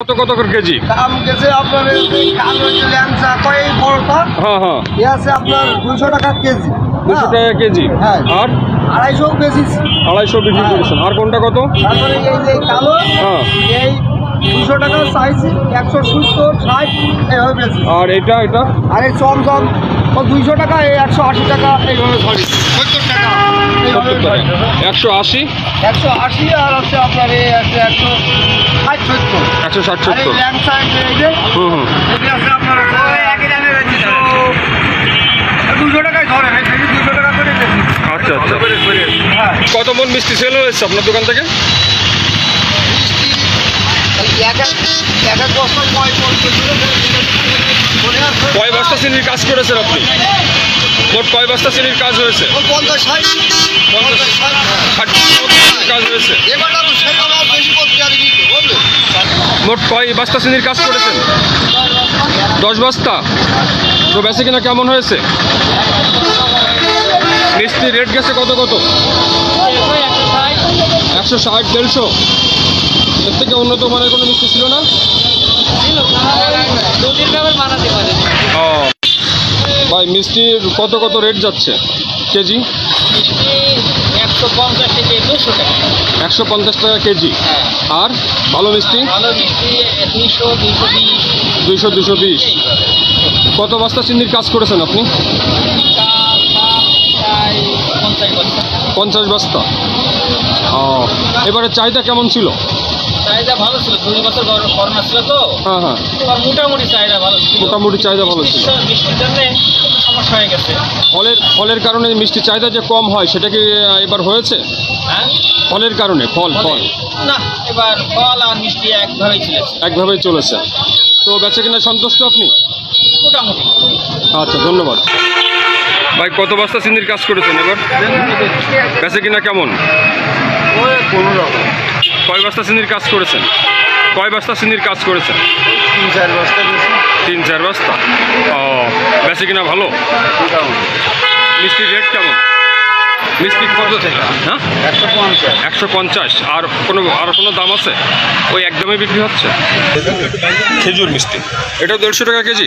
কত কত করে কেজি? দাম গেছে আপনার কালো ল্যাংচা কয় বড়টা, হ্যাঁ হ্যাঁ, এ আছে আপনার 200 টাকা কেজি। 200 টাকা কেজি। হ্যাঁ। আর 250 বেশি। 250 বিক্রি করেছেন। আর কোনটা কত? তারপরে এই যে কালো, হ্যাঁ। এই 200 টাকা চাইছি, 170, 60 এইভাবে বেশি। আর এটা এটা আর এই চমচম 200 টাকা, এই 180 টাকা এইভাবে ধরি, 70 টাকা এইভাবে 70 টাকা, 180, 180 আর হচ্ছে আপনার এই আছে 160, 70। 160, আর এই 70। ল্যাংচা এই যে হুম হুম। এটা আছে আপনার একই দামে বেশি 200 টাকায় ধরে, এই 200 টাকা করে বেশি। আচ্ছা আচ্ছা। হ্যাঁ, কত মন মিষ্টি সেল হয়েছে আপনার দোকান থেকে? এক এক বছর কয় বস্তা চিনির কাজ করেছেন আপনি? মোট কয় বস্তা চিনির কাজ হয়েছে? 50, 60 কাজ হয়েছে। এবার আরো সেটা বেশি করতে আর কি বলবে। মোট কয় বস্তা চিনির কাজ করেছেন? 10 বস্তা। তো বেশি কিনা কেমন হয়েছে? মিষ্টির রেট গেছে কত কত? 160, 150। এর থেকে উন্নত মানের কোনো মিষ্টি ছিল না? ও ভাই, মিষ্টির কত কত রেট যাচ্ছে কেজি? 150 থেকে 200 টাকা। 150 টাকা কেজি। আর ভালো মিষ্টি? ভালো মিষ্টি 200, 220। 200, 220। কত বস্তা চিনির কাজ করেছেন আপনি? 50 বস্তা। ও, এবারে চাহিদা কেমন ছিল? চাহিদা ভালো ছিল, 2 বছর করোনা ছিল তো, হ্যাঁ হ্যাঁ, এবার মোটামুটি চাহিদা ভালো ছিল। মোটামুটি চাহিদা ভালো ছিল। বৃষ্টির জন্য একটু সমস্যা হয়ে গেছে। ফলের কারণে মিষ্টির চাহিদা যে কম হয়, সেটা কি এবার হয়েছে? হ্যাঁ, ফলের কারণে ফল না, এবার ফল আর মিষ্টি একভাবেই ছিল, একভাবেই চলেছে। তো বেচে কিনা সন্তুষ্ট আপনি? মোটামুটি। আচ্ছা, ধন্যবাদ ভাই। কত বস্তা চিনির কাজ করেছেন এবার? বেচে কিনা কেমন? কোনো রকম কয় বস্তা চিনির কাজ করেছেন? কয় বস্তা চিনির কাজ করেছেন? 3-4 বস্তা বেশি। 3-4 বস্তা। ও, বেচে কিনা ভালো? মিষ্টির রেট কেমন? মিষ্টি কত থেকে? হ্যাঁ, 150। 150। আর কোনো দাম আছে? ওই একদমই বিক্রি হচ্ছে খেজুর মিষ্টি। এটাও 150 টাকা কেজি।